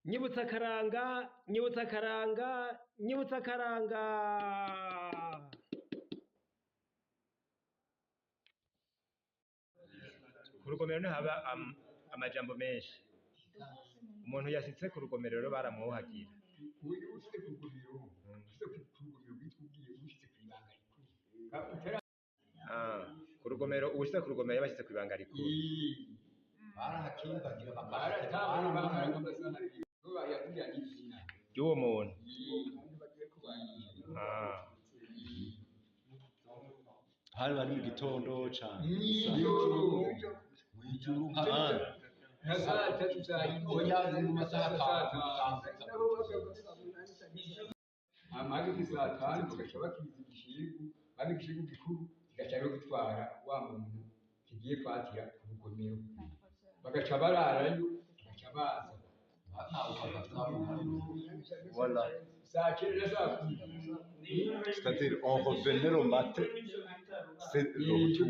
Nyibutsa akaranga, nyibutsa akaranga, nyibutsa akaranga. Ku rugomero ntihaba amajambo menshi. Umuntu yashitse ku rugomero rero baramwuhagira. Ushitse ku rugomero bitubwiye ushitse kwibanga rikuru. Ku rugomero ushitse ku rugomero yabashitse kwibanga rikuru. Barahakimbagira Y'uwo muntu. Hari bari mu gitondo cane. Mwijuru amagi kisatani bagaca bakiza igishigu kandi igishigu gikuru kigaca rero gitwara wa muntu kigiye kwatira ku rugomero bagaca bararayo bagaca baza Voilà. C'est-à-dire on revenait au matin, c'est le retour.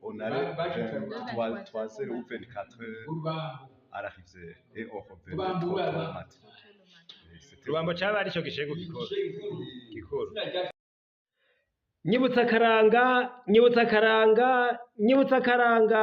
On allait vers 3 heures ou 24 heures à l'arrivée et on revenait 3 heures matin. Rubambo caba ari cyo gishego gikuru. Nyibutsa akaranga, nyibutsa akaranga, nyibutsa akaranga.